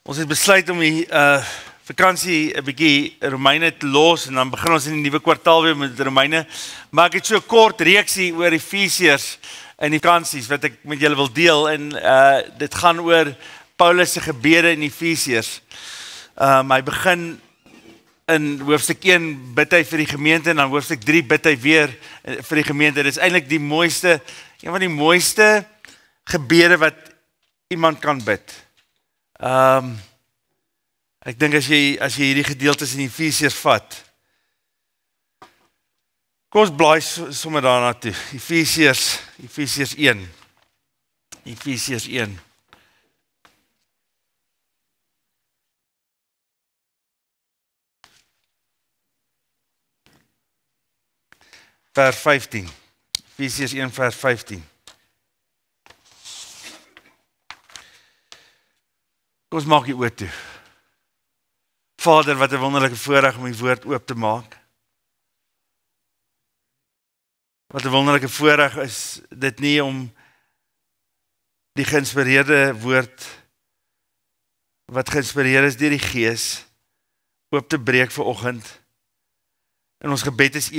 Ons het besluit om die vakansie 'n bietjie Romeine te los en dan begin ons in die nuwe kwartaal weer met Romeine. Maar ek het so 'n kort reeksie oor Efesiërs in die vakansies wat ek met julle wil deel en dit gaan oor Paulus se gebede in Efesiërs. Hy begin in hoofstuk 1 bid hy vir die gemeente en dan hoofstuk 3 bid hy weer vir die gemeente. Dit is eintlik die mooiste, een van die mooiste gebede wat iemand kan bid. Ek dink as jy hierdie gedeeltes in Efesiërs vat, kom ons blaai sommer daarna toe. Efesiërs 1. Efesiërs 1. Vers 15. Efesiërs 1 vers 15. Kom ons maak die oor toe. Vader, wat 'n wonderlike voorreg om die woord oop te maak. Wat 'n wonderlike voorreg is dit nie om die geïnspireerde woord, wat geïnspireer is deur die Gees, oop te breek vir oggend. En ons gebed is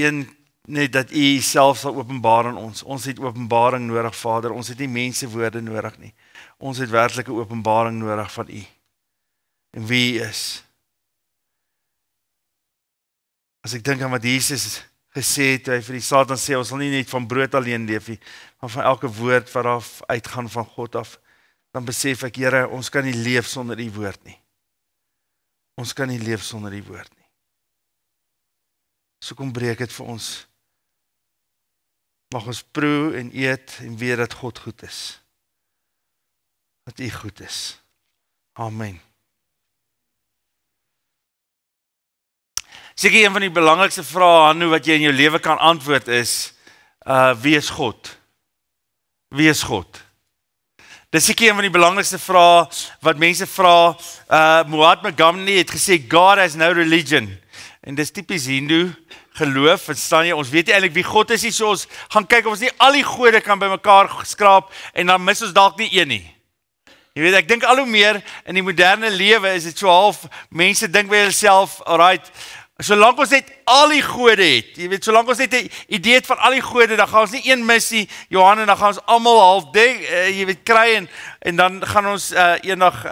net dat U self sal openbaar aan ons. Ons het openbaring nodig, Vader. Ons het nie mense woorde nodig nie. Ons het werklike openbaring nodig van U. En wie U is. As ek dink aan wat Jesus gesê het, toe hy vir die Satan sê, ons sal nie net van brood alleen leef nie, maar van elke woord wat af uitgaan van God af, dan besef ek, Here, ons kan nie leef sonder U woord nie. Ons kan nie leef sonder U woord nie. So kom breek dit vir ons. Mag ons proe en eet en weet dat God goed is. Dat U goed is. Amen. Seker een van die belangrikste vrae, Hanno, wat jy in jou lewe kan antwoord is, wie is God? Wie is God? Dis seker een van die belangrikste vrae wat mense vra. Mahatma Gandhi het gesê, God has no religion. En dis tipies Hindoe geloof, verstaan jy? Ons weet nie eintlik wie God is nie, so ons gaan kyk of ons nie al die gode kan bymekaar skraap en dan mis ons dalk nie een nie. Jy weet, ek dink al hoe meer in die moderne lewe is dit so half, mense dink by hulself, alright, solank ons net al die gode het, jy weet, solank ons net 'n idee het van al die gode, dan gaan ons nie een mis nie, Johan, en dan gaan ons almal half ding, jy weet, kry en dan gaan ons eendag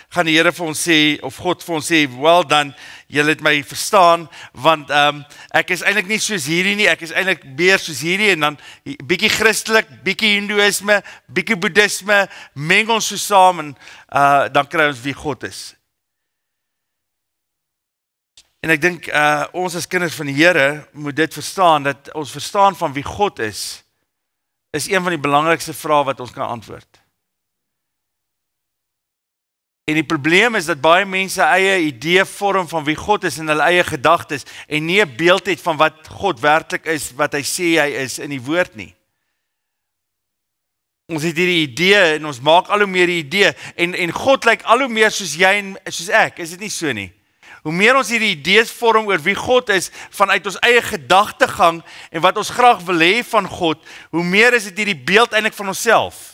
gaan die Here vir ons sê, of God vir ons sê, well done, julle het my verstaan, want ek is eintlik nie soos hierdie nie, ek is eintlik meer soos hierdie, en dan bietjie Christelik, bietjie Hindoeïsme, bietjie Boeddhisme, meng ons so saam, en dan kry ons wie God is. En ek dink, ons as kinders van die Here moet dit verstaan, dat ons verstaan van wie God is een van die belangrikste vrae wat ons kan antwoord. En die probleem is dat baie mense eie idee vorm van wie God is in hulle eie gedagtes en nie 'n beeld het van wat God werklik is, wat hy sê hy is in die woord nie. Ons het hierdie idee en ons maak al hoe meer die idee en God lyk al hoe meer soos jy en soos ek, is dit nie so nie? Hoe meer ons hierdie idees vorm oor wie God is vanuit ons eie gedagtegang en wat ons graag wil hê van God, hoe meer is dit hierdie beeld eintlik van onsself.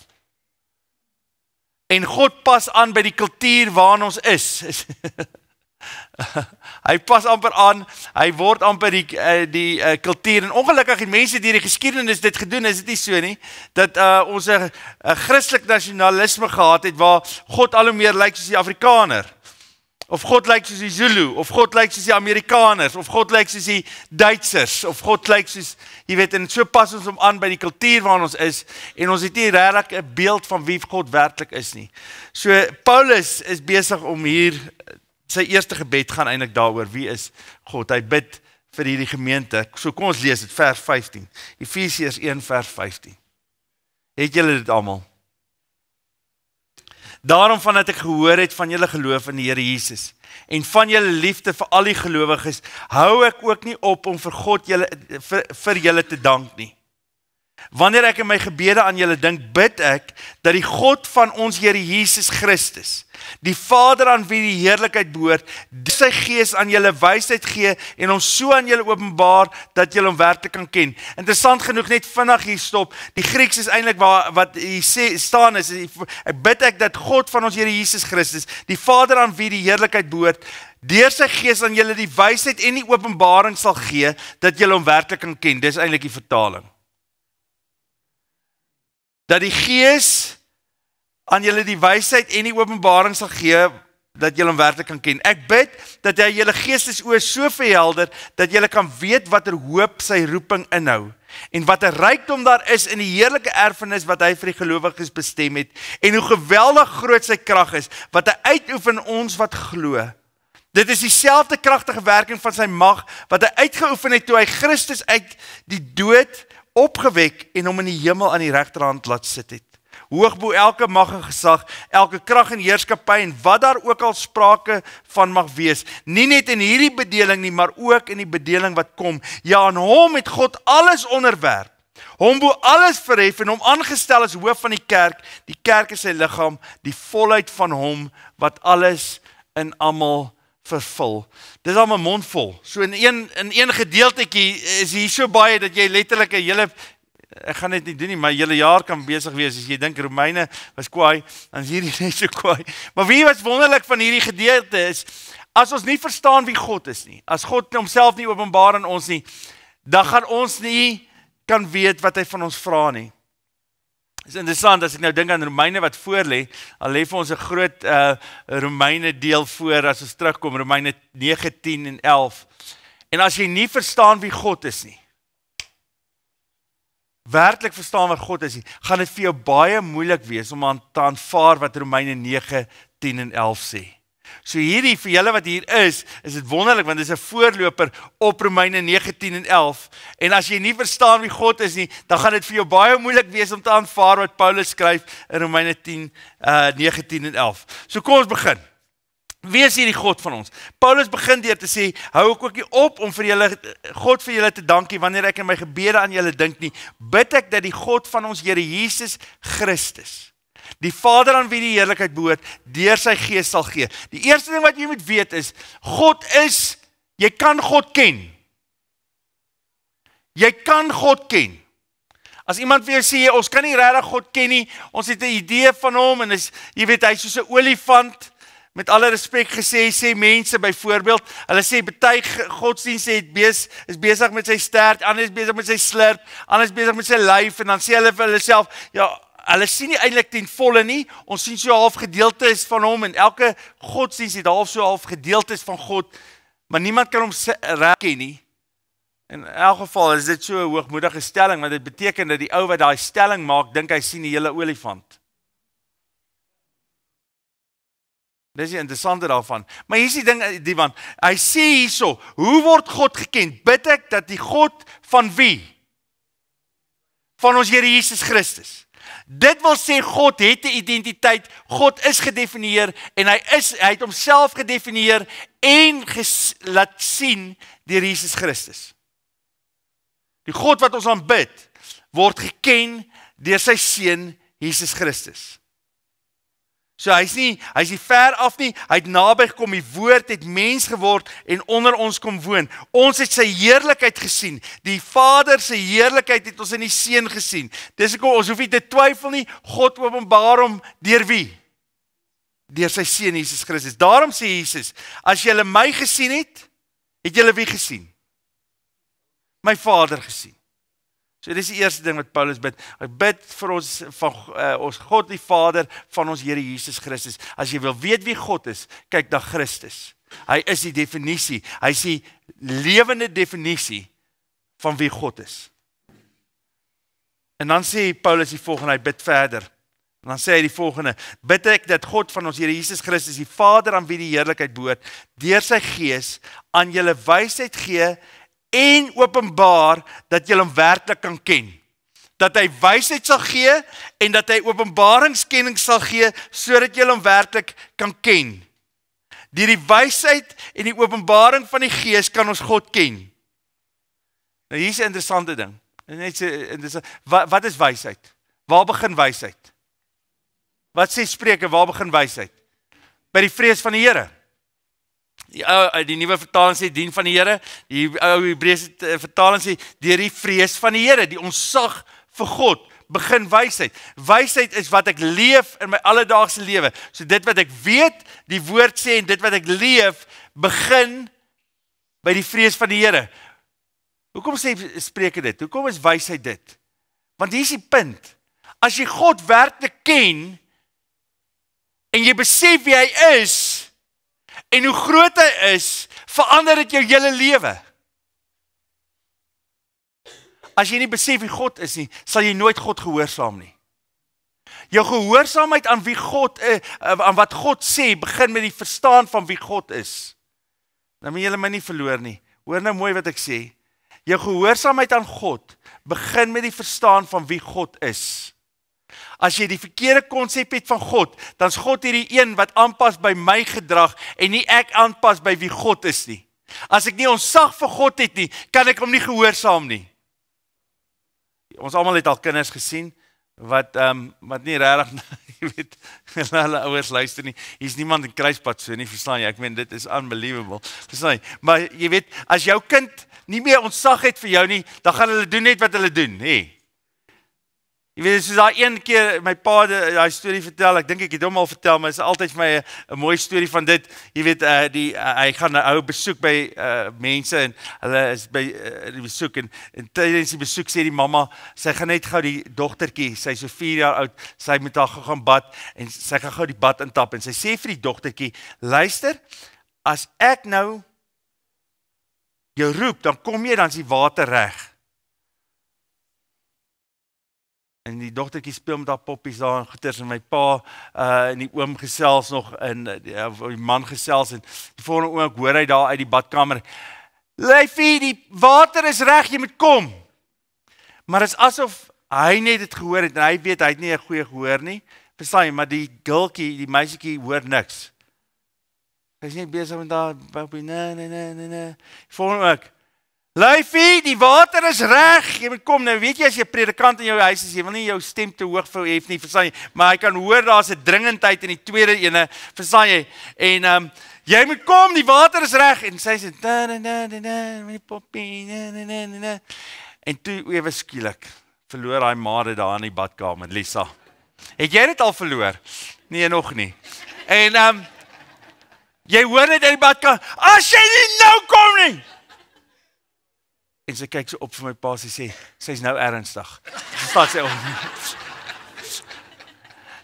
En God pas aan by die kultuur waarin ons is. Hy pas amper aan, hy word amper die kultuur, en ongelukkig die mense die geskiedenis dit gedoen, is dit nie so nie, dat ons 'n Christelik nasionalisme gehad het, waar God al hoe meer lyk soos die Afrikaner, of God lyk soos die Zulu, of God lyk soos die Amerikaners, of God lyk soos die Duitsers, of God lyk soos, jy weet, en so pas ons hom aan by die kultuur waarin ons is, en ons het nie regtig 'n beeld van wie God werklik is nie. So, Paulus is besig om hier, sy eerste gebed gaan eintlik daaroor, wie is God? Hy bid vir hierdie gemeente. So kom ons lees dit, vers 15. Efesiërs 1 vers 15. Het julle dit almal? Daarom van dat ek gehoor het van julle geloof in die Here Jesus en van julle liefde vir al die gelowiges, hou ek ook nie op om vir God vir julle te dank nie. Wanneer ek in my gebede aan julle dink, bid ek dat die God van ons Here Jesus Christus, die Vader aan wie die heerlikheid behoort, sy gees aan julle wysheid gee en hom so aan julle openbaar dat julle hom werklik kan ken. Interessant genoeg, net vinnig hier stop. Die Grieks is eintlik wat hier staan is, bid ek dat God van ons Here Jesus Christus, die Vader aan wie die heerlikheid behoort, deur sy gees aan julle die wysheid en die openbaring sal gee dat julle hom werklik kan ken. Dis eintlik die vertaling. Dat die gees aan julle die wysheid en die openbaring sal gee, dat julle hom werklik kan ken. Ek bid dat hy julle geestesoë so verhelder, dat julle kan weet watter hoop sy roeping inhou, en watter rykdom daar is in die heerlike erfenis wat hy vir die gelowiges bestem het, en hoe geweldig groot sy krag is, wat hy uitoefen ons wat glo. Dit is dieselfde kragtige werking van sy mag, wat hy uitgeoefen het toe hy Christus uit die dood opgewek en hom in die hemel aan die regterhand laat sit het. Hoog bo elke mag en gesag, elke krag en heerskappy en wat daar ook al sprake van mag wees, nie net in hierdie bedeling nie, maar ook in die bedeling wat kom. Ja, aan hom het God alles onderwerp, hom bo alles verhef en hom aangestel as hoof van die kerk is sy liggaam, die volheid van hom wat alles in almal vervul. Dis al my mond vol. So in een gedeeltetjie is hier so baie dat jy letterlik 'n hele, ek gaan dit nie doen nie, maar hele jaar kan besig wees. As jy dink Romeine was kwaai, dan is hierdie net so kwaai. Maar wie wat wonderlik van hierdie gedeelte is, as ons nie verstaan wie God is nie, as God homself nie openbaar aan ons nie, dan gaan ons nie kan weet wat hy van ons vra nie. Dit is interessant, as ek nou dink aan Romeine wat voor lê, al lê vir ons 'n groot Romeine deel voor, as ons terugkom, Romeine 9, 10 en 11. En as jy nie verstaan wie God is nie, werklik verstaan wat God is nie, gaan dit vir jou baie moeilik wees om te aanvaar wat Romeine 9, 10 en 11 sê. So hierdie, vir julle wat hier is dit wonderlik, want dit is 'n voorloper op Romeine 9, 10 en 11. En as jy nie verstaan wie God is nie, dan gaan dit vir jou baie moeilik wees om te aanvaar wat Paulus skryf in Romeine 9, 10 en 11. So kom ons begin. Wie is hierdie God van ons? Paulus begin deur te sê, hou ek ook nie op om God vir julle te dankie, wanneer ek in my gebede aan julle dink nie, bid ek dat die God van ons Here Jesus Christus, die Vader aan wie die heerlikheid behoort, deur sy gees sal gee. Die eerste ding wat jy moet weet is, jy kan God ken. Jy kan God ken. As iemand vir jou sê, ons kan nie regtig God ken nie, ons het 'n idee van hom, en jy weet, hy is soos 'n olifant, met alle respek gesê, sê mense byvoorbeeld, hulle sê, baie godsdienste is besig met sy stert, ander is besig met sy slurp, ander is besig met sy lyf, en dan sê hulle vir hulle self, ja, hulle sien nie eintlik ten volle nie, ons sien so half gedeeltes van hom, en elke godsdienst het half so half gedeeltes van God, maar niemand kan hom reg ken nie. In elk geval is dit so 'n hoogmoedige stelling, want dit beteken dat die ou wat daai stelling maak, dink hy sien die hele olifant. Dis die interessante daarvan. Maar hier is die ding, Divan, hy sê hierso, hoe word God geken? Bid ek dat die God van wie? Van ons Here Jesus Christus. Dit wil sê, God het 'n identiteit, God is gedefinieer, en hy het homself gedefinieer, en laat sien deur Jesus Christus. Die God wat ons aanbid, word geken deur sy seun, Jesus Christus. So hy is nie ver af nie, hy het naby gekom, die woord het mens geword en onder ons kom woon. Ons het sy heerlikheid gesien. Die Vader se heerlikheid het ons in die Seun gesien. Dis hoekom ons hoef nie te twyfel nie, God openbaar hom deur wie? Deur sy Seun Jesus Christus. Daarom sê Jesus, as julle my gesien het julle wie gesien? My Vader gesien. So dis die eerste ding wat Paulus bid. Hy bid vir ons, van ons God die Vader, van ons Here Jesus Christus. As jy wil weet wie God is, kyk na Christus. Hy is die definisie, hy is die lewende definisie van wie God is. En dan sê Paulus die volgende, hy bid verder. En dan sê hy die volgende, bid ek dat God van ons Here Jesus Christus, die Vader aan wie die heerlikheid behoort, deur sy gees aan julle wysheid gee, en openbaar dat jy hom werklik kan ken. Dat hy wysheid sal gee en dat hy openbaringskenning sal gee sodat jy hom werklik kan ken. Deur die wysheid en die openbaring van die Gees kan ons God ken. Nou hier is 'n interessante ding. Net so, en dis, wat is wysheid? Waar begin wysheid? Wat sê Spreuke, waar begin wysheid? By die vrees van die Here. Die nuwe vertaling sê dien van die Here, die ou Hebreëse vertaling sê deur die vrees van die Here, die ontzag vir God, begin wysheid. Wysheid is wat ek leef in my alledaagse lewe. So dit wat ek weet, die woord sê en dit wat ek leef, begin by die vrees van die Here. Hoekom sê Spreuke dit? Hoekom is wysheid dit? Want hier is die punt. As jy God werklik ken en jy besef wie hy is en hoe groot hy is, verander dit jou hele lewe. As jy nie besef wie God is nie, sal jy nooit God gehoorsaam nie. Jou gehoorsaamheid aan wie God is, aan wat God sê, begin met die verstaan van wie God is. Nou moet julle my nie verloor nie. Hoor nou mooi wat ek sê. Jou gehoorsaamheid aan God begin met die verstaan van wie God is. As jy die verkeerde konsep het van God, dan is God hierdie een wat aanpas by my gedrag en nie ek aanpas by wie God is nie. As ek nie ontzag vir God het nie, kan ek hom nie gehoorsaam nie. Ons almal het al kinders gesien wat nie regtig, jy weet, hulle ouers luister nie. Hier's niemand in kruispad so nie, verstaan jy? Ek meen dit is unbelievable. Verstaan jy? Maar jy weet, as jou kind nie meer ontzag het vir jou nie, dan gaan hulle doen net wat hulle doen, hè. Jy weet, soos daai een keer my pa daai storie vertel, ek dink ek het hom al vertel, maar dit is altyd vir my 'n mooi storie van dit. Jy weet, hy gaan 'n ou besoek by mense en hulle is by die besoek en tydens die besoek sê die mamma, sy gaan net gou die dogtertjie, sy is so 4 jaar oud, sy moet haar gaan bad en sy gaan gou die bad intap en sy sê vir die dogtertjie, luister, as ek nou jou roep, dan kom jy, dan is die water reg. En die dogtertjie speel met haar poppies daar en goeters en my pa en die oom gesels nog en die man gesels en die volgende oom hoor hy daar uit die badkamer, Leifie, die water is reg, jy moet kom. Maar dit is asof hy net dit gehoor het en hy weet hy het nie 'n goeie gehoor nie. Verstaan jy, maar die gultjie, die meisietjie hoor niks. Hy is net besig met daar, nee. Volgende ook, Leifie, die water is reg, jy moet kom. Nou weet jy as jy 'n predikant in jou huis is, jy wil nie jou stem te hoog verhef nie, verstaan jy, maar hy kan hoor daar's 'n dringendheid in die tweede ene, verstaan jy, en jy moet kom, die water is reg, en sy sê, my poppie, en toe ewe skielik, verloor hy maar daar in die badkamer, Lisa. Het jy dit al verloor? Nee, nog nie. En jy hoor net in die badkamer, as jy nie nou kom nie, en sy kyk so op vir my pa, sy sê, sy's nou ernstig. Sy staan sy op.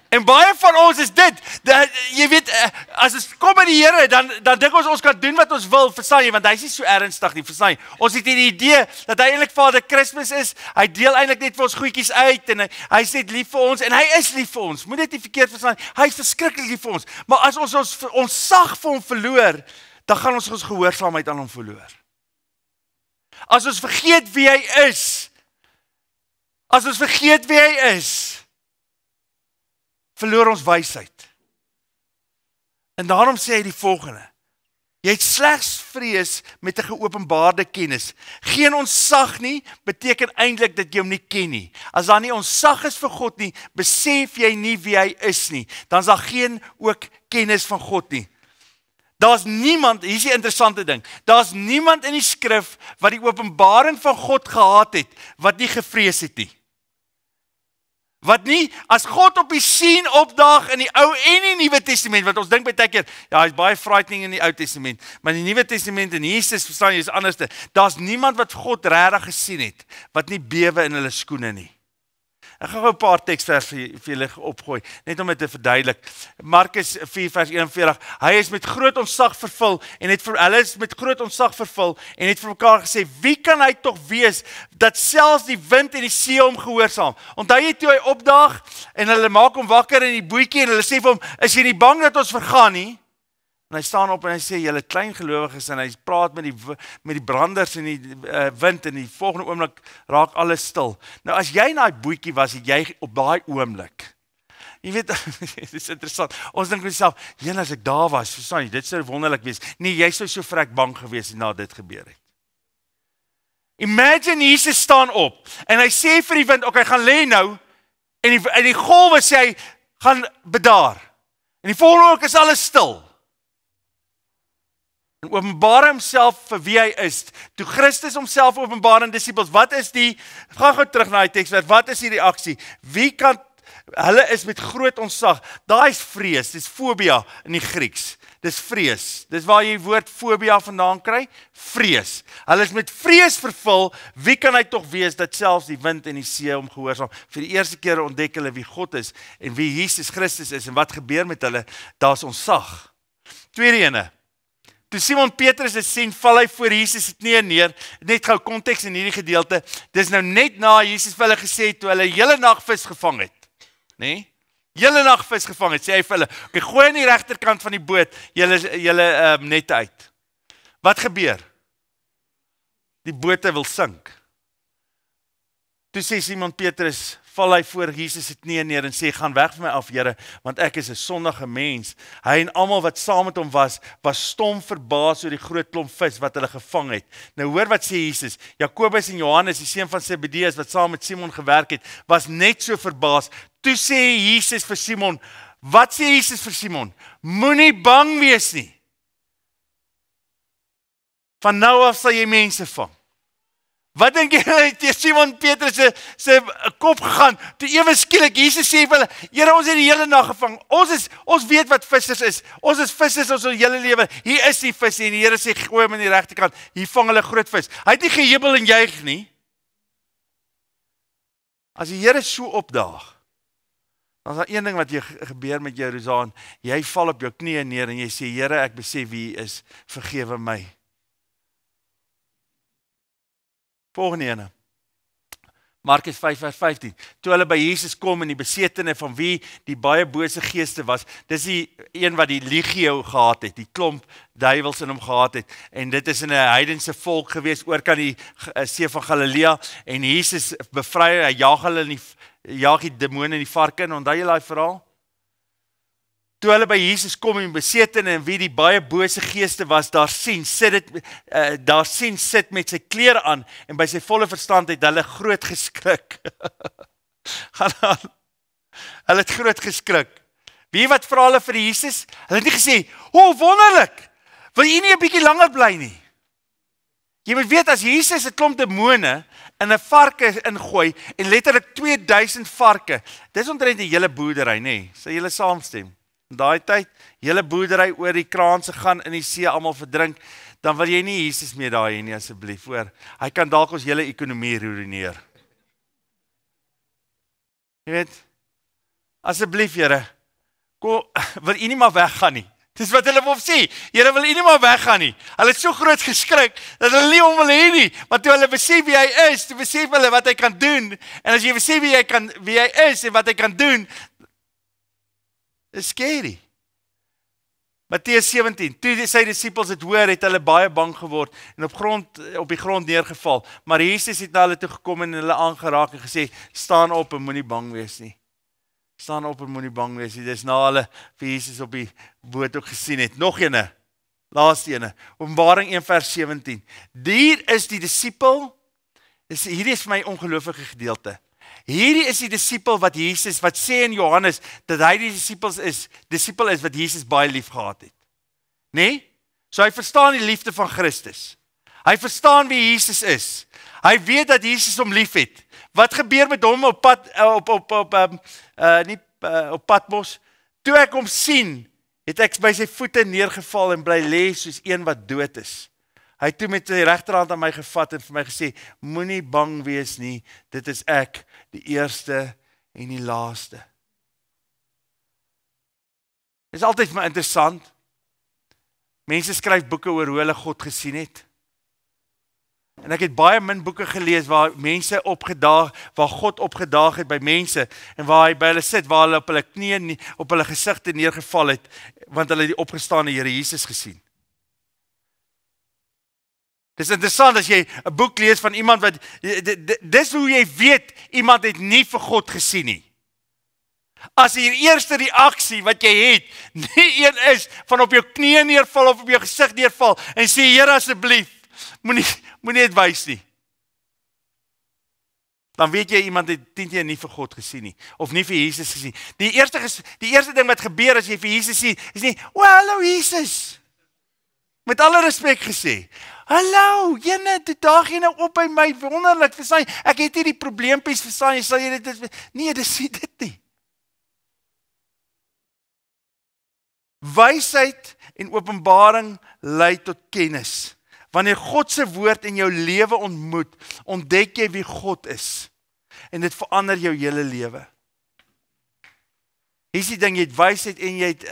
En baie van ons is dit, dat, jy weet, as ons kom by die Here, dan dink ons kan doen wat ons wil, verstaan jy, want hy is nie so ernstig nie, verstaan jy. Ons het die idee, dat hy eintlik Vader Christmas is, hy deel eintlik net vir ons goedjies uit, en hy is net lief vir ons, en hy is lief vir ons, moet net nie verkeerd verstaan, hy is verskriklik lief vir ons, maar as ons sag vir hom verloor, dan gaan ons gehoorsaamheid aan hom verloor. As ons vergeet wie hy is, verloor ons wysheid. En daarom sê hy die volgende, jy het slegs vrees met 'n geopenbaarde kennis. Geen ontzag nie, beteken eintlik dat jy hom nie ken nie. As daar nie ontzag is vir God nie, besef jy nie wie hy is nie, dan is daar geen ook kennis van God nie. Daar's niemand, hier is die interessante ding, daar's niemand in die skrif wat die openbaring van God gehad het, wat nie gevrees het nie. Wat nie, as God op die scene opdaag in die Ou en die Nuwe Testament, want ons dink baie keer, ja, hy's baie frightening in die Ou Testament, maar in die Nuwe Testament en Jesus, verstaan jy, is anderste. Daar's niemand wat God regtig gesien het, wat nie bewe in hulle skoene nie. Ek gaan gou 'n paar teksvers vir julle opgooi, net om dit te verduidelik. Markus 4 vers 41, hy is met groot ontzag vervul, en hulle is met groot ontzag vervul, en het vir mekaar gesê, wie kan hy tog wees, dat selfs die wind en die see hom gehoorsaam? Onthou jy toe hy opdaag, en hulle maak hom wakker in die bootjie, en hulle sê vir hom, is jy nie bang dat ons vergaan nie? En hy staan op en hy sê, julle klein gelowiges, en hy praat met die branders en die wind, en die volgende oomblik raak alles stil. Nou as jy in daai bootjie was, het jy op daai oomblik, jy weet, dit is interessant, ons dink myself, jylle as ek daar was, verstaan jy, dit sou wonderlik wees, nee, jy sou so vrek bang gewees na dit gebeur het. Imagine Jesus staan op en hy sê vir die wind, okay, gaan lê nou en die golwe sê hy gaan bedaar. En die volgende oomblik is alles stil. En openbaar homself vir wie hy is. Toe Christus homself openbaar aan disippels, wat is gaan gou terug na die teks, wat is die reaksie? Hulle is met groot ontzag. Daai is vrees, dis fobia in die Grieks. Dis vrees. Dis waar jy die woord fobia vandaan kry. Vrees. Hulle is met vrees vervul. Wie kan hy tog wees dat selfs die wind en die see hom gehoorsaam? Vir die eerste keer ontdek hulle wie God is en wie Jesus Christus is en wat gebeur met hulle. Daar's ontzag. Tweede ene. Toe Simon Petrus dit sien, val hy voor Jesus se knieë neer. Net gou konteks in hierdie gedeelte. Dis nou net na Jesus vir hulle gesê toe hulle hele nag vis gevang het. Nee? Hele nag vis gevang het, sê hy vir hulle, okay, gooi aan die regterkant van die boot, julle net uit. Wat gebeur? Die bote wil sink. Toe sê Simon Petrus, val hy voor Jesus se knieë neer en sê, gaan weg van my af, Here, want ek is 'n sondige mens. Hy en almal wat saam met hom was stom verbaas oor die groot klomp vis wat hulle gevang het. Nou hoor wat sê Jesus, Jakobus en Johannes, die seun van Zebedeus wat saam met Simon gewerk het, was net so verbaas. Toe sê Jesus vir Simon, wat sê Jesus vir Simon? Moenie bang wees nie. Van nou af sal jy mense vang. Wat dink jy het Simon Petrus se kop gegaan? Toe ewe skielik Jesus sê vir hulle, Here, ons het die hele nag gevang. Ons weet wat vissers is. Ons is vissers ons hele lewe. Hier is die vis en die Here sê gooi hom aan die regterkant. Hier vang hulle groot vis. Hy het nie gejubel en juig nie. As die Here so opdaag, dan is daar een ding wat gebeur met jou, Rosaan. Jy val op jou knieë neer en jy sê, Here, ek besef wie U is, vergewe my. Volgende ene. Markus 5:15. Toe hulle by Jesus kom en die besetene van wie die baie bose geeste was, dis die een wat die legio gehad het, die klomp duiwels in hom gehad het, en dit is in 'n heidense volk gewees, oor kan die see van Galilea, en Jesus bevry, hy jaag die demone in die varke, en onthou jy daai verhaal? Toe hulle by Jesus kom en besetene en wie die baie bose geeste was, daar sien sit met sy klere aan en by sy volle verstand het hulle groot geskrik. Hulle het groot geskrik. Wie wat vra hulle vir Jesus? Hulle het nie gesê, wonderlik, wil jy nie 'n bietjie langer bly nie? Jy moet weet, as Jesus 'n klomp demone in 'n varke ingooi en letterlik 2000 varke, dis omtrent 'n hele boerdery, nê? Sal julle saamstem? In daai tyd, hele boerdery oor die kraanse gaan in die see almal verdrink, dan wil jy nie Jesus meer daar hê nie asseblief, hoor. Hy kan dalk ons hele ekonomie ruïneer. Jy weet, asseblief Here, wil U nie maar weggaan nie. Dis wat hulle wil sê. Here, wil U nie maar weggaan nie. Hulle het so groot geskrik dat hulle nie hom wil hê nie. Maar toe hulle besef wie hy is, toe besef hulle wat hy kan doen. En as jy besef wie hy is en wat hy kan doen, is scary. Matteus 17, toe sy disippels het hoor, het hulle baie bang geword en op die grond neergeval. Maar Jesus het na hulle toe gekom en hulle aangeraak en gesê, staan op en moenie bang wees nie. Staan op en moenie bang wees nie. Dis na hulle vir Jesus op die boot ook gesien het. Nog ene, laaste ene, Openbaring 1 vers 17. Hier is die disipel, hierdie is vir my ongelooflike gedeelte. Hierdie is die disipel wat Jesus, wat sê in Johannes, dat hy die disipel is wat Jesus baie lief gehad het. Nee? So hy verstaan die liefde van Christus. Hy verstaan wie Jesus is. Hy weet dat Jesus hom lief het. Wat gebeur met hom op Patmos? Toe ek hom sien, het ek by sy voete neergeval en bly lê soos een wat dood is. Hy het toe met sy regterhand aan my gevat en vir my gesê, moenie bang wees nie, dit is ek, die eerste en die laaste. Dit is altyd vir my interessant. Mense skryf boeke oor hoe hulle God gesien het. En ek het baie min boeke gelees waar God opgedaag het by mense en waar hy by hulle sit, waar hulle op hulle knieë, op hulle gesigte neergeval het, want hulle die opgestaane Here Jesus gesien. Dis interessant as jy 'n boek lees van iemand wat, dis hoe jy weet, iemand het nie vir God gesien nie. As die eerste reaksie wat jy het, nie een is van op jou knieë neerval of op jou gesig neerval en sê, Here asseblief, moenie dit wys nie. Dan weet jy iemand het 10 keer nie vir God gesien nie of nie vir Jesus gesien. Die eerste ding wat gebeur as jy vir Jesus sien, is nie, "O, hallo Jesus." Met alle respek gesê. "Hallo, jene, toe daag jy nou op by my, wonderlik, verstaan jy? Ek het hier die probleempies, verstaan jy? Sal jy dit nee, dis nie dit nie. Wysheid en openbaring lei tot kennis. Wanneer God se woord in jou lewe ontmoet, ontdek jy wie God is. En dit verander jou hele lewe. Hier is die ding, jy het wysheid en jy het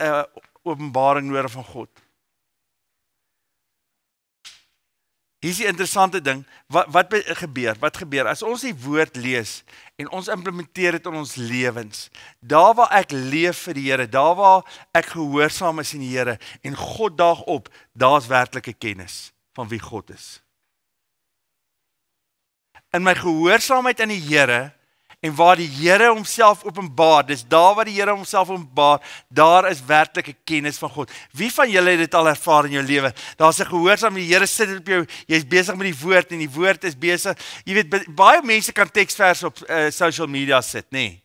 openbaring nodig van God. Hier is die interessante ding, wat gebeur? Wat gebeur? As ons die woord lees en ons implementeer dit in ons lewens, daar waar ek leef vir die Here, daar waar ek gehoorsaam is in die Here en God daag op, daar's werklike kennis van wie God is. In my gehoorsaamheid aan die Here en waar die Here homself openbaar, dis daar waar die Here homself openbaar, daar is werklike kennis van God. Wie van julle het dit al ervaar in jou lewe? Daar's 'n gehoorsaam, die Here sit op jou, jy's besig met die woord en die woord is besig. Jy weet, baie mense kan teksverse op social media sit, nê? Nee.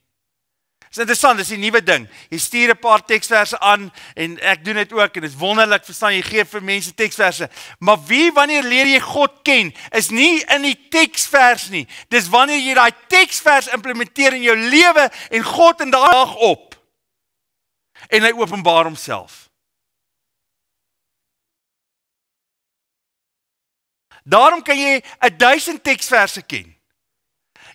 Dis interessant, dis 'n nuwe ding. Jy stuur 'n paar teksverse aan en ek doen dit ook en dit is wonderlik, verstaan jy, gee vir mense teksverse. Maar wanneer leer jy God ken, is nie in die teksvers nie. Dis wanneer jy daai teksvers implementeer in jou lewe en God in daai dag op. En hy openbaar homself. Daarom kan jy 1000 teksverse ken.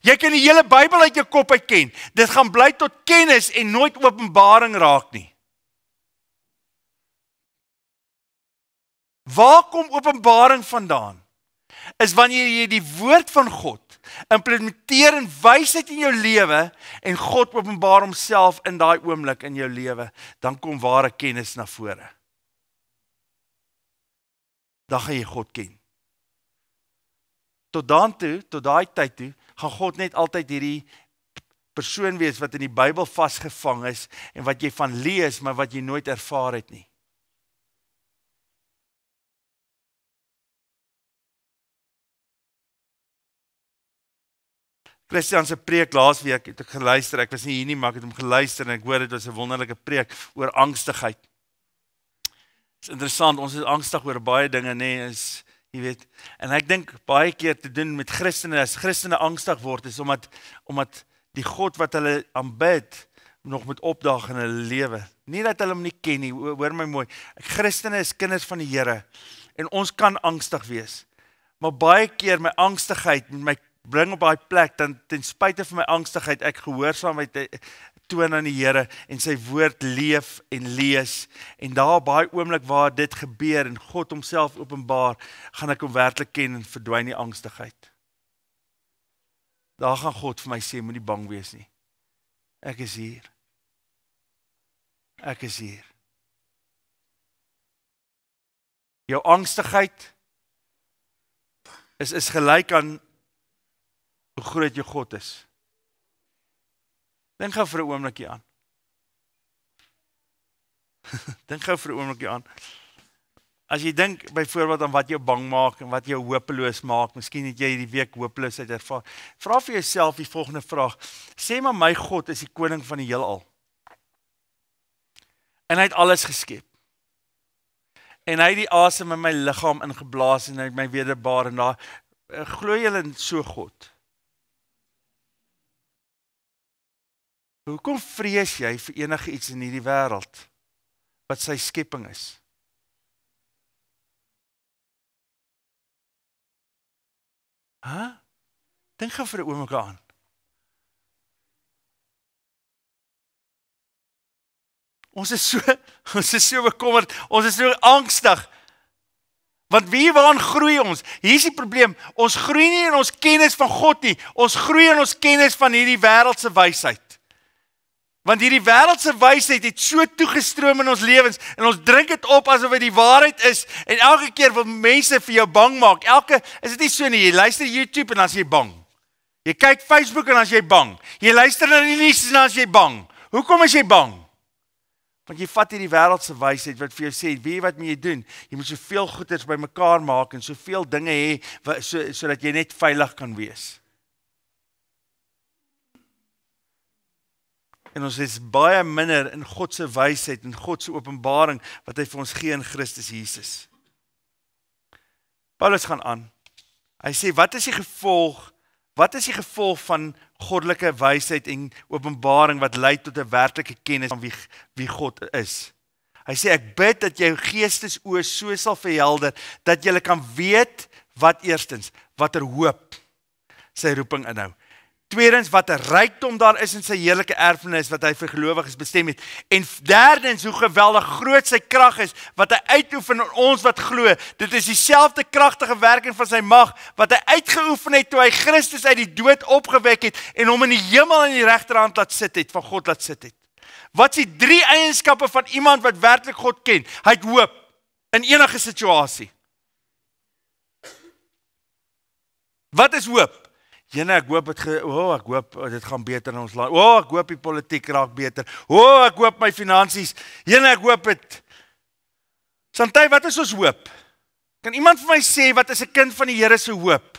Jy kan die hele Bybel uit jou kop uit ken. Dit gaan bly tot kennis en nooit openbaring raak nie. Waar kom openbaring vandaan? Is wanneer jy die woord van God implementeer in wysheid in jou lewe en God openbaar homself in daai oomblik in jou lewe, dan kom ware kennis na vore. Dan gaan jy God ken. Tot daai tyd toe, gaan God net altyd hierdie persoon wees wat in die Bybel vasgevang is en wat jy van lees, maar wat jy nooit ervaar het nie. Christian se preek laasweek het ek geluister, ek was nie hier nie, maar ek het hom geluister en ek hoor dit was 'n wonderlike preek oor angstigheid. Dit is interessant, ons is angstig oor baie dinge, nê, is jy weet, en ek dink baie keer te doen met Christene, as Christene angstig word, is omdat die God wat hulle aanbid, nog moet opdaag in hulle lewe. Nie dat hulle hom nie ken nie, hoor my mooi. Christene is kinders van die Here, en ons kan angstig wees. Maar baie keer my angstigheid, met my bring op daai plek, dan ten spyte van my angstigheid, ek gehoorsaamheid toon aan die Here, en sy woord leef en lees, en daar baie oomblik waar dit gebeur, en God homself openbaar, gaan ek hom werklik ken, en verdwyn die angstigheid. Daar gaan God vir my sê, moenie bang wees nie. Ek is hier. Ek is hier. Jou angstigheid is gelyk aan hoe groot jou God is. Dink gou vir 'n oombliekie aan. Dink gou vir 'n oombliekie aan. As jy dink byvoorbeeld aan wat jou bang maak en wat jou hopeloos maak, miskien het jy hierdie week hopeloosheid ervaar. Vra vir jouself die volgende vraag. Sê maar my God is die koning van die heelal. En hy het alles geskep. En hy het die asem in my liggaam ingeblaas en hy het my wederbaar en daar glo jy in so God. Hoekom vrees jy vir enige iets in hierdie wêreld wat sy skepping is? Dink gou vir 'n oomblik aan. Ons is so bekommerd, ons is so angstig. Want waaraan groei ons? Hier is die probleem, ons groei nie in ons kennis van God nie, ons groei in ons kennis van hierdie wêreldse wysheid. Want hierdie wêreldse wysheid het so toegestroom in ons lewens en ons drink dit op asof dit die waarheid is en elke keer wil mense vir jou bang maak. Is dit nie so nie, jy luister YouTube en dan is jy bang. Jy kyk Facebook en dan is jy bang. Jy luister na die nuus en dan is jy bang. Hoekom is jy bang? Want jy vat hierdie wêreldse wysheid wat vir jou sê, weet jy wat moet jy doen? Jy moet soveel goeders bymekaar maak en soveel dinge hê sodat jy net veilig kan wees. En ons is baie minder in God se wysheid en God se openbaring wat hy vir ons gee in Christus Jesus. Paulus gaan aan. Hy sê, wat is die gevolg van goddelike wysheid en openbaring wat lei tot 'n werklike kennis van wie God is? Hy sê, ek bid dat jou geestesoë so sal verhelder, dat jy kan weet wat eerstens, watter hoop sy roeping inhou. Tweedens, watter rykdom daar is in sy heerlike erfenis wat hy vir gelowiges bestem het. En derdens, hoe geweldig groot sy krag is wat hy uitoefen in ons wat glo. Dit is dieselfde kragtige werking van sy mag wat hy uitgeoefen het toe hy Christus uit die dood opgewek het en hom in die hemel aan die regterhand laat sit het, van God laat sit het. Wat is die 3 eienskappe van iemand wat werklik God ken? Hy het hoop in enige situasie. Wat is hoop? Jene, ek hoop dit gaan beter in ons land. Ek hoop die politiek raak beter. Ek hoop my finansies. Jene, ek hoop dit. Santay, wat is ons hoop? Kan iemand vir my sê wat is 'n kind van die Here se hoop?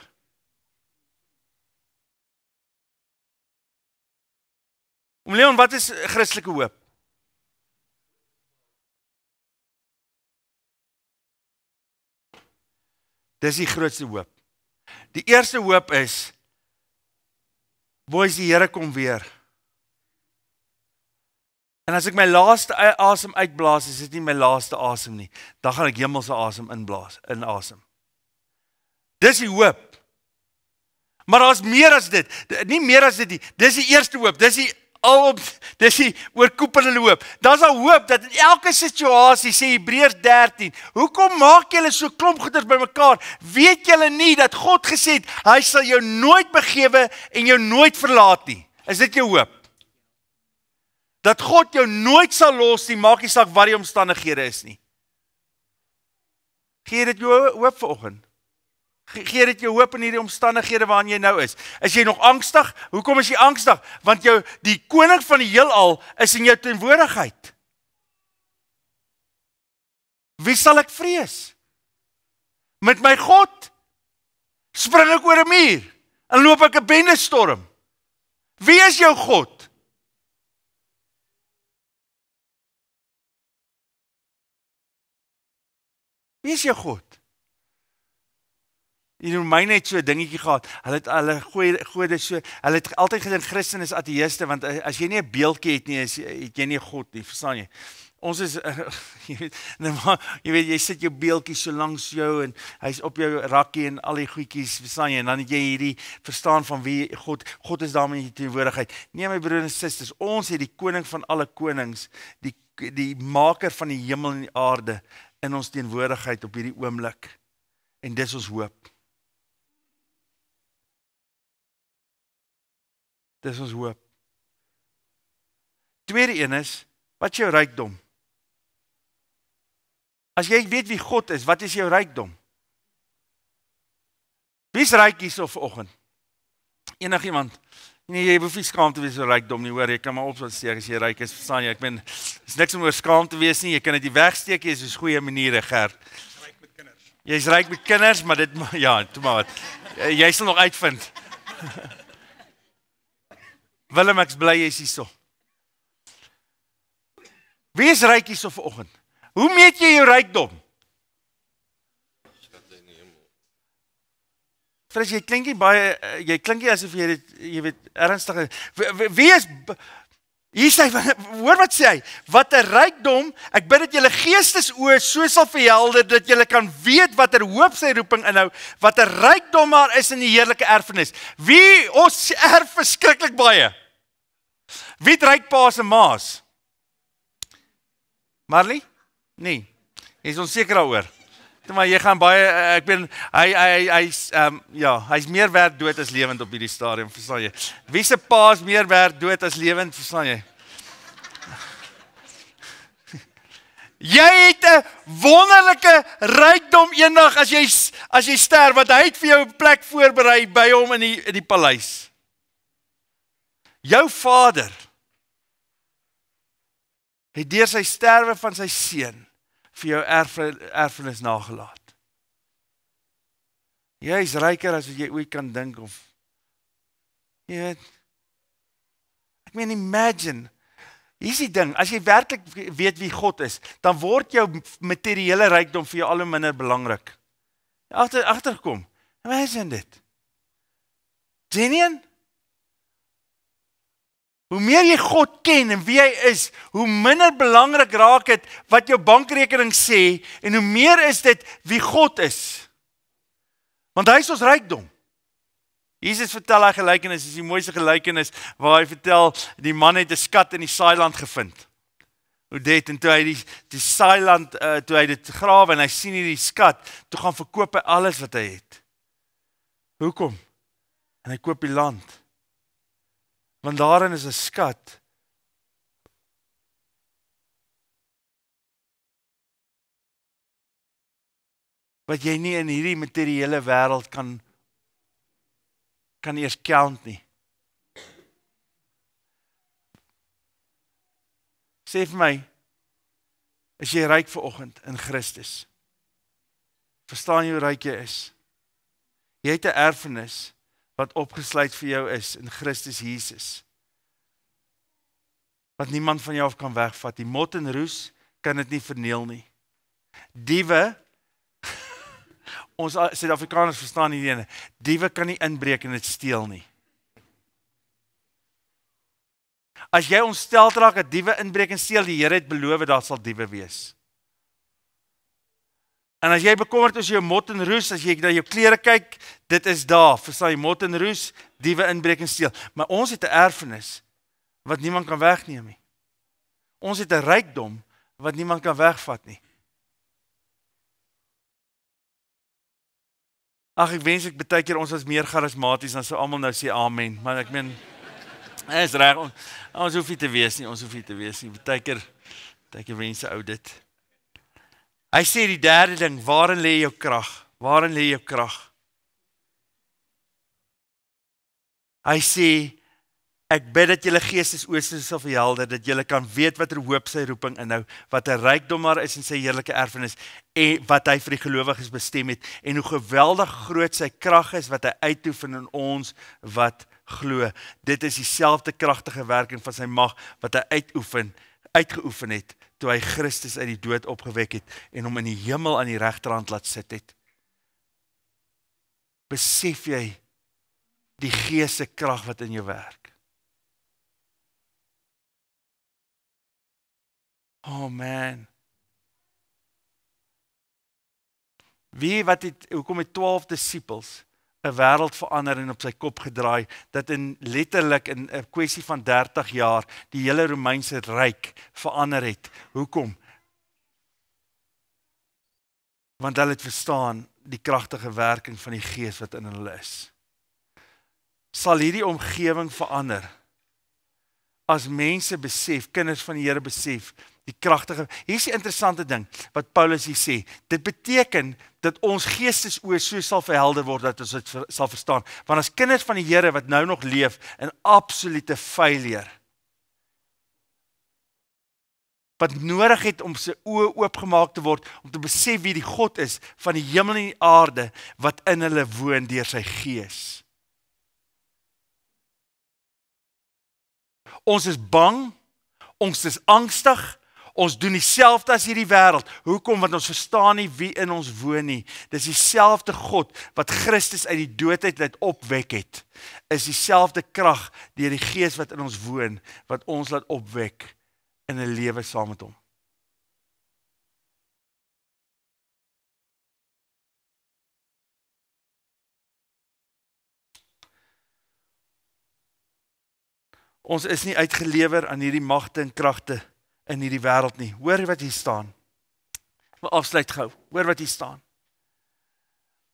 Leon, wat is Christelike hoop? Dis die grootste hoop. Die eerste hoop is, boys, die Here kom weer. En as ek my laaste asem uitblaas, is dit nie my laaste asem nie. Dan gaan ek hemelse asem inasem. Dis die hoop. Maar daar's meer as dit. Nie meer as dit nie. Dis die eerste hoop. Dis die oorkoepelende hoop. Daar's 'n hoop dat in elke situasie, sê Hebreërs 13, hoekom maak julle so klomp goeders bymekaar? Weet julle nie dat God gesê het, hy sal jou nooit begewe en jou nooit verlaat nie? Is dit jou hoop? Dat God jou nooit sal los nie, maak nie saak wat die omstandighede is nie. Gee dit jou hoop vanoggend? Gee dit jou hoop in hierdie omstandighede waarin jy nou is? Is jy nog angstig? Hoekom is jy angstig? Want die koning van die heelal is in jou teenwoordigheid. Wie sal ek vrees? Met my God spring ek oor 'n muur en loop ek 'n bendestorm. Wie is jou God? Wie is jou God? Die Romeine het so 'n dingetjie gehad. Hulle gode so, hulle het altyd gedink Christen is ateïste, want as jy nie 'n beeldjie het nie, het jy nie 'n God nie, verstaan jy? Ons is jy weet jy sit jou beeldjie so langs jou en hy's op jou rakkie en al die goedjies, verstaan jy? En dan het jy hierdie verstaan van wie God is daar met jou teenwoordigheid. Nee, my broers en susters, ons het die koning van alle konings, die maker van die hemel en die aarde in ons teenwoordigheid op hierdie oomblik. En dis ons hoop. Dis ons hoop. Tweede een is, wat is jou rykdom? As jy weet wie God is, wat is jou rykdom? Wie is ryk hier vanoggend? Enigiemand? Nee, jy hoef nie skaam te wees oor rykdom nie, hoor, jy kan maar opsteek as jy ryk is, verstaan jy, ek ben, is niks om oor skaam te wees nie, jy kan dit nie wegsteek, jy is soos goeie maniere, Gert. Ryk met kinders. Jy is ryk met kinders, maar dit, ja, toe maar wat. Jy sal nog uitvind. Willem, ek's bly jy is hier so. Wie is ryk hier so vanoggend? Hoe meet jy jou rykdom? Frits, jy klink nie asof jy weet ernstig. Wie is hier sê, hoor wat sê hy? Wat 'n rykdom, ek bid dat julle geestesoë so sal verhelder dat julle kan weet watter hoop sy roeping inhou, wat 'n rykdom daar is in die heerlike erfenis. Wie ons erf verskriklik baie. Wie het ryk pa's en ma's? Marley? Nee. Jy is onseker daaroor. Maar jy gaan baie hy's meer werd dood as lewend op hierdie stadium, verstaan jy? Wie se pa is meer werd dood as lewend, verstaan jy? Jy het 'n wonderlike rykdom eendag as jy sterf, want hy het vir jou 'n plek voorberei by hom in die paleis. Jou Vader het deur sy sterwe van sy seun vir jou erfenis nagelaat. Jy is ryker as wat jy ooit kan dink of jy weet. Ek meen imagine Hier is die ding, as jy werklik weet wie God is, dan word jou materiële rykdom vir jou al hoe minder belangrik. Agterkom. Imagine dit. Genuine? Hoe meer jy God ken en wie hy is, hoe minder belangrik raak dit wat jou bankrekening sê en hoe meer is dit wie God is. Want hy is ons rykdom. Jesus vertel hy gelykenis, is die mooiste gelykenis waar hy vertel die man het 'n skat in die saailand gevind. Hoe dit en toe hy die saailand toe hy dit grawe en hy sien hierdie skat, toe gaan verkoop hy alles wat hy het. Hoekom? En hy koop die land. Want daarin is 'n skat. Wat jy nie in hierdie materiële wêreld kan eers count nie. Sê vir my, is jy ryk vanoggend in Christus? Verstaan jy hoe ryk jy is? Jy het 'n erfenis wat opgesluit vir jou is in Christus Jesus. Wat niemand van jou af kan wegvat. Die mot en roes kan dit nie verniel nie. Diewe, ons Suid-Afrikaners verstaan nie ene, diewe kan nie inbreek en dit steel nie. As jy ontsteld raak dat diewe inbreek en steel, die Here het beloof daar sal diewe wees. En as jy bekommerd is jou mot en roes, as jy na jou klere kyk, dit is daar, verstaan jy, mot en roes, diewe inbreek en steel. Maar ons het 'n erfenis wat niemand kan wegneem nie. Ons het 'n rykdom wat niemand kan wegvat nie. Ag, ek wens ek baie keer ons was meer charismaties, dan sou almal nou sê amen, maar ek meen, is reg, ons hoef nie te wees nie, baie keer mense ou dit. Hy sê die derde ding, waarin lê jou krag? Waarin lê jou krag? Hy sê, ek bid dat julle geestesoorste sal verhelder, dat julle kan weet watter hoop sy roeping inhou, wat 'n rykdom maar is in sy heerlike erfenis, en wat hy vir die gelowiges bestem het, en hoe geweldig groot sy krag is, wat hy uitoefen in ons wat glo. Dit is dieselfde kragtige werking van sy mag, wat hy uitgeoefen het, toe hy Christus uit die dood opgewek het, en hom in die hemel aan die regterhand laat sit het. Besef jy die Gees se krag wat in jou werk? Oh man. Hoekom het 12 disippels 'n wêreld verander en op sy kop gedraai, dat letterlik in 'n kwessie van 30 jaar die hele Romeinse ryk verander het. Hoekom? Want hulle het verstaan die kragtige werking van die Gees wat in hulle is. Sal hierdie omgewing verander as mense besef, kinders van die Here besef, die kragtige, hier is die interessante ding, wat Paulus hier sê, dit beteken, dat ons geestesoë so sal verhelder word, dat ons dit sal verstaan, want as kinders van die Here, wat nou nog leef, in absolute failure, wat nodig het om sy oë oopgemaak te word, om te besef wie die God is, van die hemel en die aarde, wat in hulle woon, deur sy Gees. Ons is bang, ons is angstig, ons doen dieselfde as hierdie wêreld. Hoekom? Want ons verstaan nie wie in ons woon nie. Dis dieselfde God wat Christus uit die dood uit laat opwek het. Is dieselfde krag deur die Gees wat in ons woon, wat ons laat opwek in 'n lewe saam met hom. Ons is nie uitgelewer aan hierdie magte en kragte in hierdie wêreld nie. Hoor wat hier staan. Ek wil afsluit gou. Hoor wat hier staan.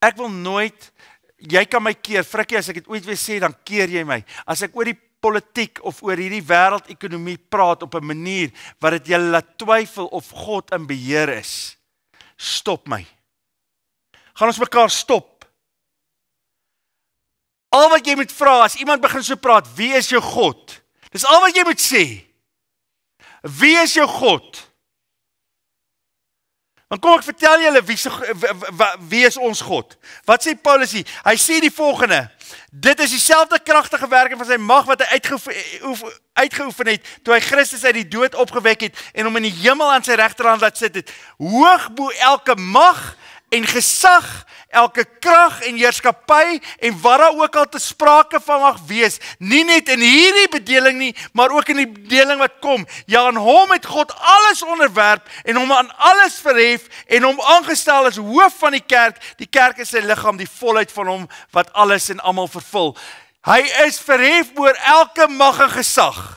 Ek wil nooit, jy kan my keer, Frikkie, as ek dit ooit weer sê, dan keer jy my. As ek oor die politiek of oor hierdie wêreldekonomie praat op 'n manier wat dit julle laat twyfel of God in beheer is, stop my. Gaan ons mekaar stop. Al wat jy moet vra, as iemand begin so praat, wie is jou God? Dis al wat jy moet sê. Wie is jou God? Want kom ek vertel julle wie is ons God? Wat sê Paulus hier? Hy sê die volgende: dit is dieselfde kragtige werking van sy mag wat hy uitgeoefen het toe hy Christus uit die dood opgewek het en hom in die hemel aan sy regterhand laat sit het. Hoog bo elke mag en gesag, elke krag en heerskappy en wat daar ook al te sprake van mag wees, nie net in hierdie bedeling nie, maar ook in die bedeling wat kom. Ja, aan hom het God alles onderwerp en hom aan alles verhef en hom aangestel as hoof van die kerk. Die kerk is sy liggaam, die volheid van hom wat alles en almal vervul. Hy is verhef oor elke mag en gesag.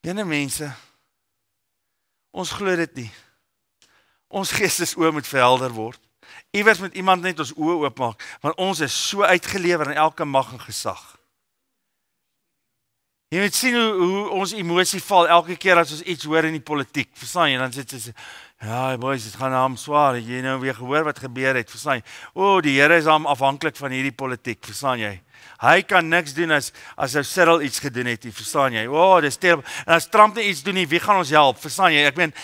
Jene mense, ons glo dit nie. Ons geestesoë moet verhelder word. Iewers moet iemand net ons oë oopmaak, want ons is so uitgelewer aan elke mag en gesag. Jy moet sien hoe ons emosie val elke keer as ons iets hoor in die politiek. Verstaan jy? Dan sê ja, boys, dit gaan hom swaar. Jy nou weer gehoor wat gebeur het. Verstaan jy? Die Here is hom afhanklik van hierdie politiek. Verstaan jy? Hy kan niks doen as ou Cyril iets gedoen het, verstaan jy? Dis terrible. En as Trump nie iets doen nie, wie gaan ons help? Verstaan jy? Ek meen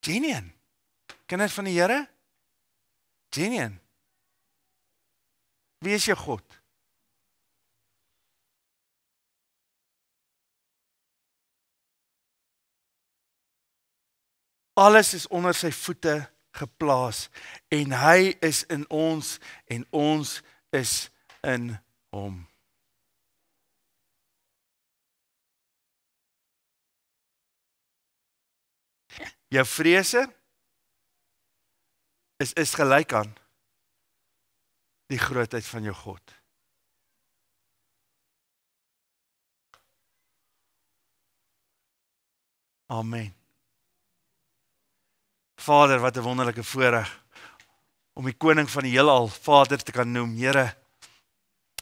genuine. Kinders van die Here? Genuine. Wie is jou God? Alles is onder sy voete geplaas en hy is in ons en ons is in hom. Jou vrese is gelyk aan die grootheid van jou God. Amen. Vader, wat 'n wonderlike voorreg om die koning van die heelal Vader te kan noem. Here,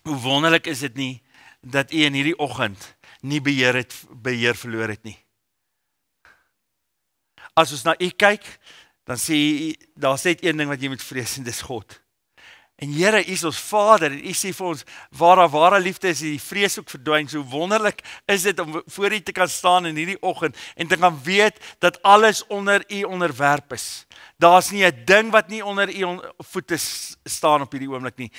hoe wonderlik is dit nie dat U in hierdie oggend nie beheer verloor het nie. As ons na U kyk, dan sê U, daar's net een ding wat jy moet vrees en dis God. En Here, U is ons Vader en U sê vir ons, waar daar ware liefde is, die vrees ook verdwyn. So wonderlik is dit om voor U te kan staan in hierdie oggend en te kan weet dat alles onder U onderwerp is. Daar's nie 'n ding wat nie onder U voete staan op hierdie oomblik nie.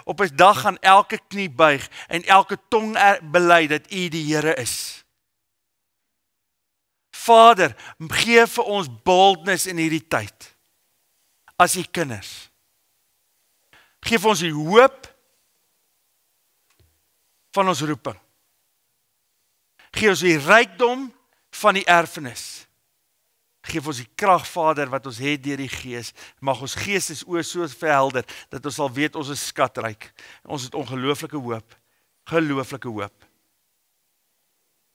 Op 'n dag gaan elke knie buig en elke tong bely dat U die Here is. Vader, gee vir ons boldness in hierdie tyd. As U kinders. Geef ons die hoop van ons roeping. Geef ons die rykdom van die erfenis. Geef ons die krag, Vader, wat ons het deur die Gees. Mag ons geestesoë so verhelder, dat ons sal weet ons is skatryk. Ons het ongelooflike hoop. Gelooflike hoop.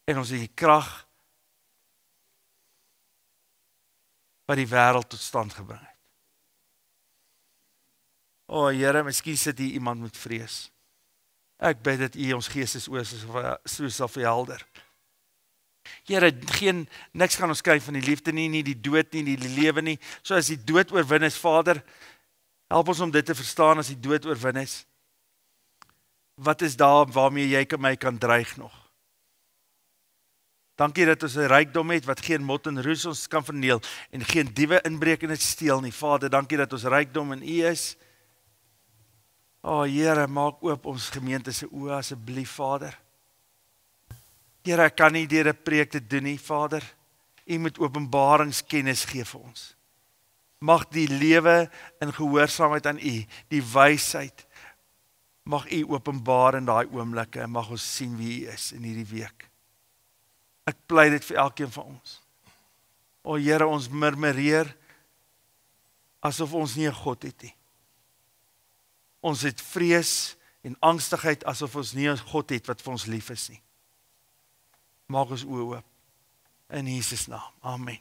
En ons het die krag wat die wêreld tot stand gebring het. Here, miskien sit hier iemand met vrees. Ek bid dat U ons geestesoë so sal verhelder. Here, niks gaan ons kry van die liefde nie die dood nie, die lewe nie. So as die dood oorwin is, Vader, help ons om dit te verstaan as die dood oorwin is. Wat is daar waarmee jy my kan dreig nog? Dankie dat ons 'n rykdom het wat geen mot en roes ons kan verneel en geen diewe inbreek en dit steel nie. Vader, dankie dat ons rykdom in U is. Here, maak oop ons gemeente se oë asseblief, Vader. Here, ek kan nie deur 'n preek te doen nie, Vader. U moet openbaringskennis gee vir ons. Mag die lewe in gehoorsaamheid aan U, die wysheid, mag U openbaar in daai oomblikke en mag ons sien wie U is in hierdie week. Ek pleit dit vir elkeen van ons. Here, ons murmureer asof ons nie 'n God het nie. Ons het vrees en angstigheid asof ons nie 'n God het wat vir ons lief is nie. Maak ons oë oop. In Jesus naam. Amen.